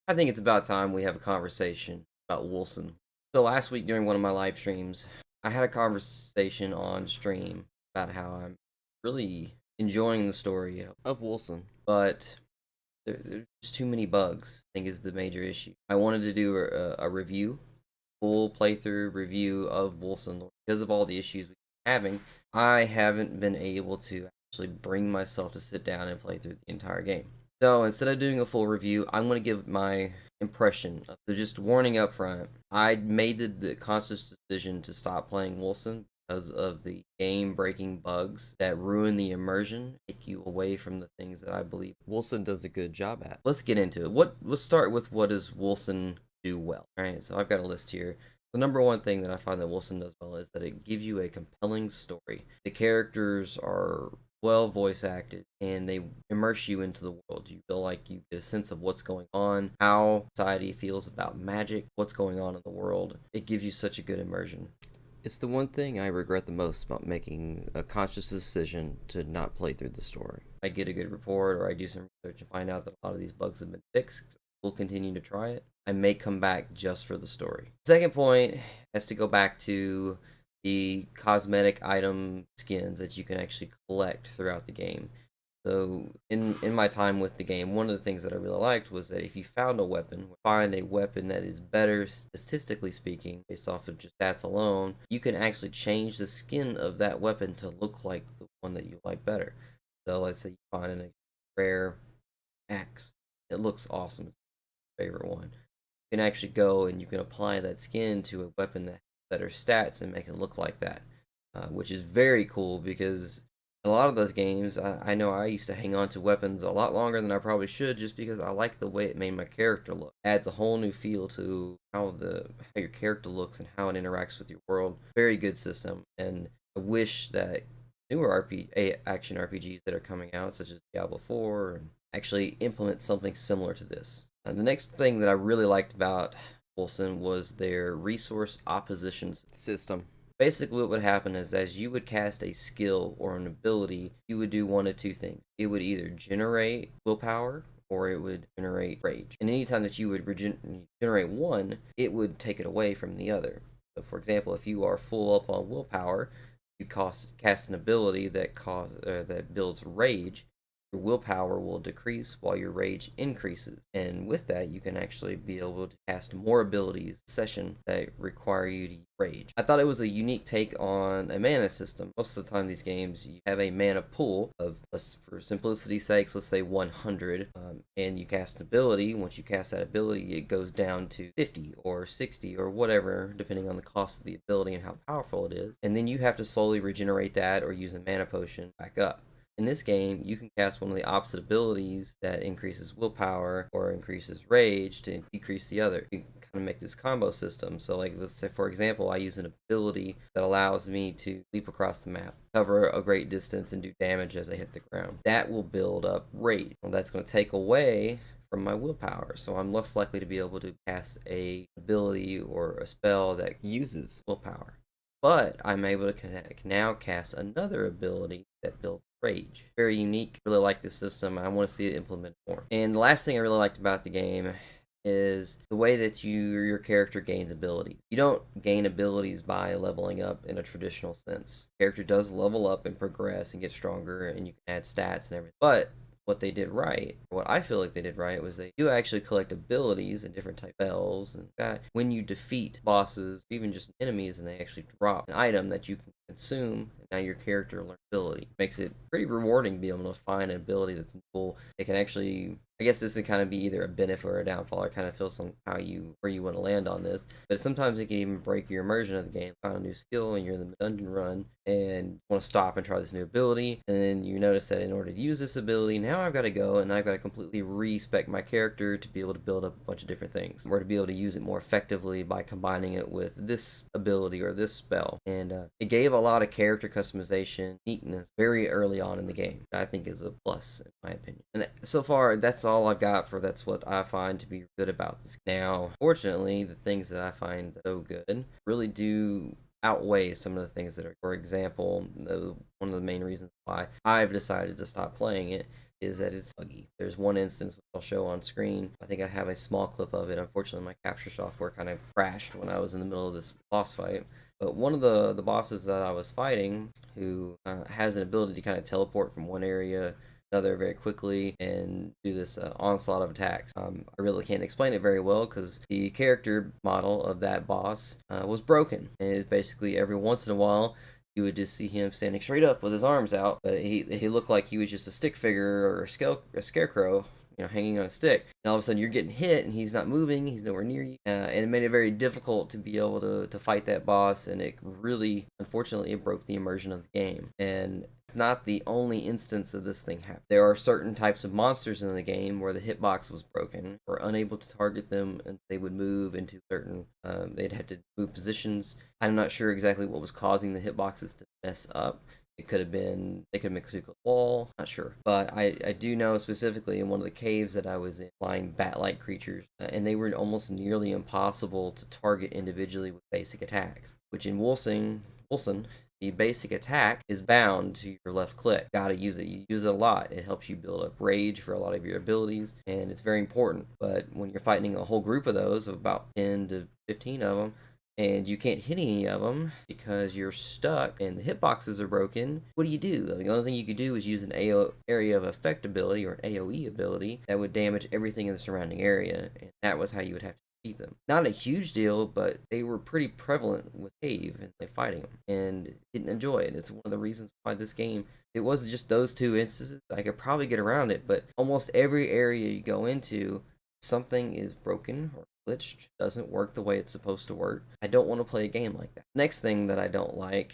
I think it's about time we have a conversation about Wolcen. So last week during one of my live streams, I had a conversation on stream about how I'm really enjoying the story of Wolcen, but there's too many bugs. I think is the major issue. I wanted to do a review, full playthrough review of Wolcen because of all the issues we're having. I haven't been able to actually bring myself to sit down and play through the entire game. So instead of doing a full review, I'm going to give my impression. So just warning up front, I made the conscious decision to stop playing Wolcen because of the game breaking bugs that ruin the immersion, take you away from the things that I believe Wolcen does a good job at. Let's get into it. Let's start with what does Wolcen do well. All right, so I've got a list here. The number one thing that I find that Wolcen does well is that it gives you a compelling story. The characters are well voice acted and they immerse you into the world. You feel like you get a sense of what's going on, how society feels about magic, what's going on in the world. It gives you such a good immersion. It's the one thing I regret the most about making a conscious decision to not play through the story. I get a good report or I do some research and find out that a lot of these bugs have been fixed. We'll continue to try it. I may come back just for the story. Second point has to go back to the cosmetic item skins that you can actually collect throughout the game. So in my time with the game, one of the things that I really liked was that if you found a weapon, find a weapon that is better statistically speaking, based off of just stats alone, you can actually change the skin of that weapon to look like the one that you like better. So let's say you find a rare axe. It looks awesome. It's my favorite one. You can actually go and you can apply that skin to a weapon that has better stats and make it look like that, which is very cool because in a lot of those games, I know I used to hang on to weapons a lot longer than I probably should just because I like the way it made my character look. It adds a whole new feel to how your character looks and how it interacts with your world. Very good system, and I wish that newer action RPGs that are coming out, such as Diablo 4, actually implement something similar to this. The next thing that I really liked about Wolcen was their resource opposition system. Basically, what would happen is as you would cast a skill or an ability, you would do one of two things. It would either generate willpower or it would generate rage. And anytime that you would generate one, it would take it away from the other. So, for example, if you are full up on willpower, you cast an ability that builds rage. Your willpower will decrease while your rage increases. And with that, you can actually be able to cast more abilities session that require you to rage. I thought it was a unique take on a mana system. Most of the time, these games, you have a mana pool of, for simplicity's sakes, let's say 100, and you cast an ability. Once you cast that ability, it goes down to 50 or 60 or whatever, depending on the cost of the ability and how powerful it is. And then you have to slowly regenerate that or use a mana potion back up. In this game, you can cast one of the opposite abilities that increases willpower or increases rage to decrease the other. You can kind of make this combo system. So, like, let's say, for example, I use an ability that allows me to leap across the map, cover a great distance, and do damage as I hit the ground. That will build up rage. Well, that's going to take away from my willpower, so I'm less likely to be able to cast a ability or a spell that uses willpower. But I'm able to now cast another ability that builds rage. Very unique. Really like this system. I want to see it implemented more. And the last thing I really liked about the game is the way that your character gains abilities. You don't gain abilities by leveling up in a traditional sense. The character does level up and progress and get stronger, and you can add stats and everything. But what they did right, what I feel like they did right, was they do actually collect abilities and different type spells and that when you defeat bosses, even just enemies, and they actually drop an item that you can consume. And now your character learns ability. Makes it pretty rewarding to be able to find an ability that's cool. It can actually, I guess this would kind of be either a benefit or a downfall. I kind of feel where you want to land on this. But sometimes it can even break your immersion of the game. Find a new skill and you're in the dungeon run and want to stop and try this new ability. And then you notice that in order to use this ability, now I've got to go and I've got to completely respec my character to be able to build up a bunch of different things. Or to be able to use it more effectively by combining it with this ability or this spell. And it gave a lot of character customization, neatness very early on in the game. I think is a plus in my opinion. And so far, that's all I've got for that's what I find to be good about this. Now, fortunately, the things that I find so good really do outweigh some of the things that are, for example, one of the main reasons why I've decided to stop playing it is that it's buggy. There's one instance which I'll show on screen. I think I have a small clip of it. Unfortunately, my capture software kind of crashed when I was in the middle of this boss fight. But one of the bosses that I was fighting, who has an ability to kind of teleport from one area another very quickly and do this onslaught of attacks. I really can't explain it very well because the character model of that boss was broken, and it's basically every once in a while you would just see him standing straight up with his arms out, but he looked like he was just a stick figure or a scarecrow, hanging on a stick. And all of a sudden, you're getting hit, and he's not moving. He's nowhere near you, and it made it very difficult to be able to fight that boss. And it really, unfortunately, it broke the immersion of the game. And it's not the only instance of this thing happen. There are certain types of monsters in the game where the hitbox was broken, or unable to target them, and they would move into certain. They'd have to move positions. I'm not sure exactly what was causing the hitboxes to mess up. It could have been, they could have been connected to a wall, not sure. But I do know specifically in one of the caves that I was in, flying bat-like creatures, and they were almost nearly impossible to target individually with basic attacks, which in Wolcen, the basic attack is bound to your left click. Gotta use it. You use it a lot. It helps you build up rage for a lot of your abilities, and it's very important. But when you're fighting a whole group of those, of about 10 to 15 of them, and you can't hit any of them because you're stuck and the hitboxes are broken, what do you do? The only thing you could do is use an area of effect ability or an AoE ability that would damage everything in the surrounding area, and that was how you would have to defeat them. Not a huge deal, but they were pretty prevalent with Cave and like fighting them, and didn't enjoy it. It's one of the reasons why this game, it wasn't just those two instances. I could probably get around it, but almost every area you go into, something is broken or glitched, doesn't work the way it's supposed to work. I don't want to play a game like that. Next thing that I don't like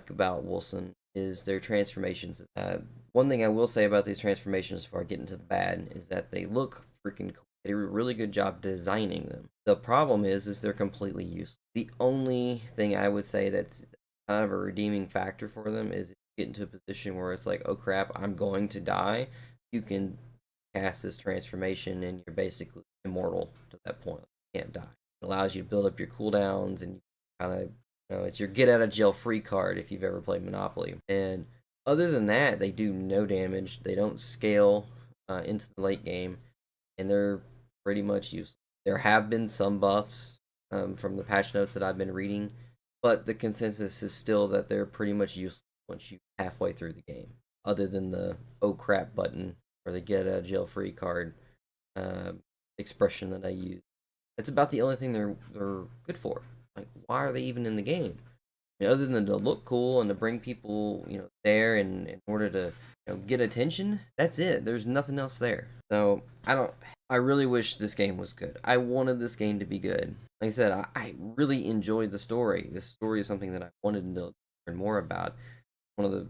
about Wolcen is their transformations. One thing I will say about these transformations before I get into the bad is that they look freaking cool. They do a really good job designing them. The problem is they're completely useless. The only thing I would say that's kind of a redeeming factor for them is if you get into a position where it's like, oh crap, I'm going to die, you can cast this transformation and you're basically immortal to that point. You can't die. It allows you to build up your cooldowns and kind of, it's your get out of jail free card if you've ever played Monopoly. And other than that, they do no damage. They don't scale into the late game, and they're pretty much useless. There have been some buffs from the patch notes that I've been reading, but the consensus is still that they're pretty much useless once you're halfway through the game, other than the oh crap button or the get out of jail free card uh, expression that I use. That's about the only thing they're good for. Like, why are they even in the game? I mean, other than to look cool and to bring people, there and in order to, get attention. That's it. There's nothing else there. So I don't. I really wish this game was good. I wanted this game to be good. Like I said, I really enjoyed the story. This story is something that I wanted to learn more about. One of the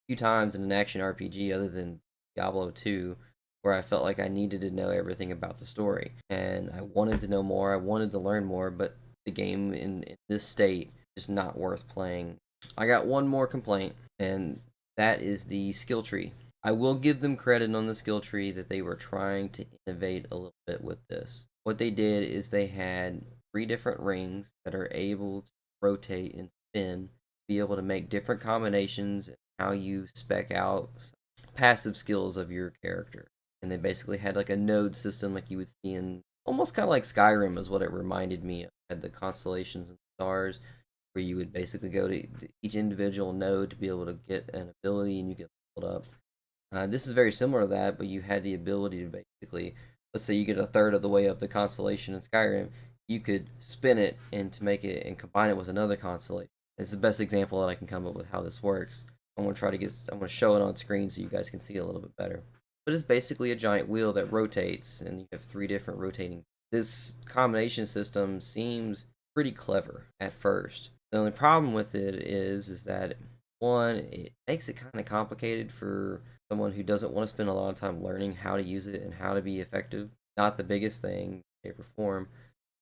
few times in an action RPG, other than Diablo 2, where I felt like I needed to know everything about the story. And I wanted to know more, I wanted to learn more, but the game in this state is not worth playing. I got one more complaint, and that is the skill tree. I will give them credit on the skill tree that they were trying to innovate a little bit with this. What they did is they had 3 different rings that are able to rotate and spin, be able to make different combinations, and how you spec out passive skills of your character. And they basically had like a node system like you would see in almost kind of like Skyrim is what it reminded me of. It had the constellations and stars where you would basically go to each individual node to be able to get an ability and you get leveled up. This is very similar to that, but you had the ability to basically, let's say you get a third of the way up the constellation in Skyrim, you could spin it and to make it and combine it with another constellation. It's the best example that I can come up with how this works. I'm gonna show it on screen so you guys can see it a little bit better. But it's basically a giant wheel that rotates, and you have 3 different rotating. This combination system seems pretty clever at first. The only problem with it is that one, it makes it kind of complicated for someone who doesn't want to spend a lot of time learning how to use it and how to be effective. Not the biggest thing, shape or form,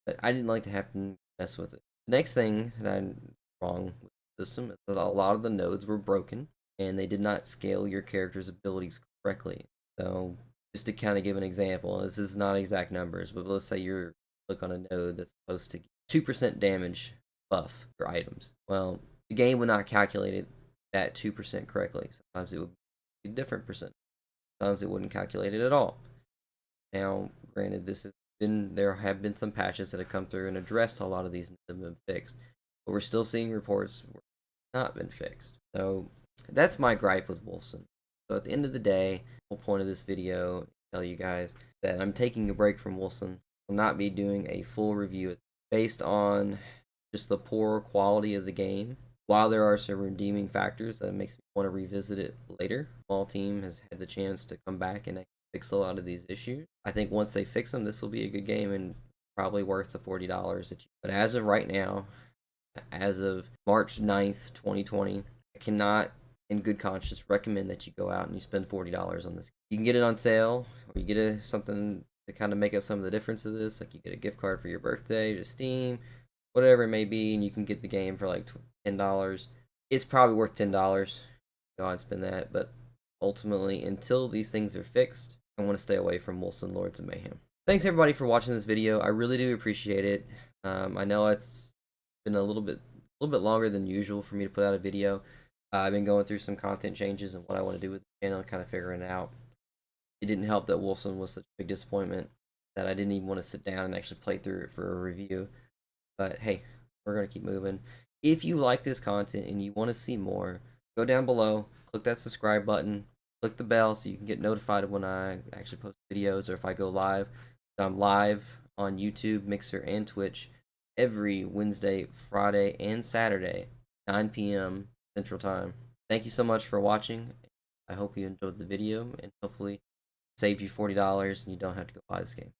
but I didn't like to have to mess with it. The next thing that I'm wrong with the system is that a lot of the nodes were broken and they did not scale your character's abilities correctly. So just to kind of give an example, this is not exact numbers, but let's say you're click on a node that's supposed to give 2% damage buff for items. Well, the game would not calculate that 2% correctly. Sometimes it would a different percentage. Sometimes it wouldn't calculate it at all. Now, granted, there have been some patches that have come through and addressed a lot of these that have been fixed, but we're still seeing reports where it's not been fixed. So that's my gripe with Wolcen. So at the end of the day, the whole point of this video, tell you guys that I'm taking a break from Wolcen. I'll not be doing a full review based on just the poor quality of the game. While there are some redeeming factors that makes me want to revisit it later, small team has had the chance to come back and fix a lot of these issues. I think once they fix them, this will be a good game and probably worth the $40 that you. But as of right now, as of March 9th, 2020, I cannot, in good conscience, recommend that you go out and you spend $40 on this. You can get it on sale, or you get something to kind of make up some of the difference of this. Like you get a gift card for your birthday to Steam, whatever it may be, and you can get the game for like $10. It's probably worth $10. Go out and spend that, but ultimately, until these things are fixed, I want to stay away from Wolcen Lords of Mayhem. Thanks everybody for watching this video. I really do appreciate it. I know it's been a little bit longer than usual for me to put out a video. I've been going through some content changes and what I want to do with the channel, kind of figuring it out. It didn't help that Wolcen was such a big disappointment that I didn't even want to sit down and actually play through it for a review. But hey, we're going to keep moving. If you like this content and you want to see more, go down below, click that subscribe button, click the bell so you can get notified when I actually post videos or if I go live. I'm live on YouTube, Mixer, and Twitch every Wednesday, Friday, and Saturday, 9 p.m. Central Time. Thank you so much for watching. I hope you enjoyed the video and hopefully saved you $40 and you don't have to go buy this game.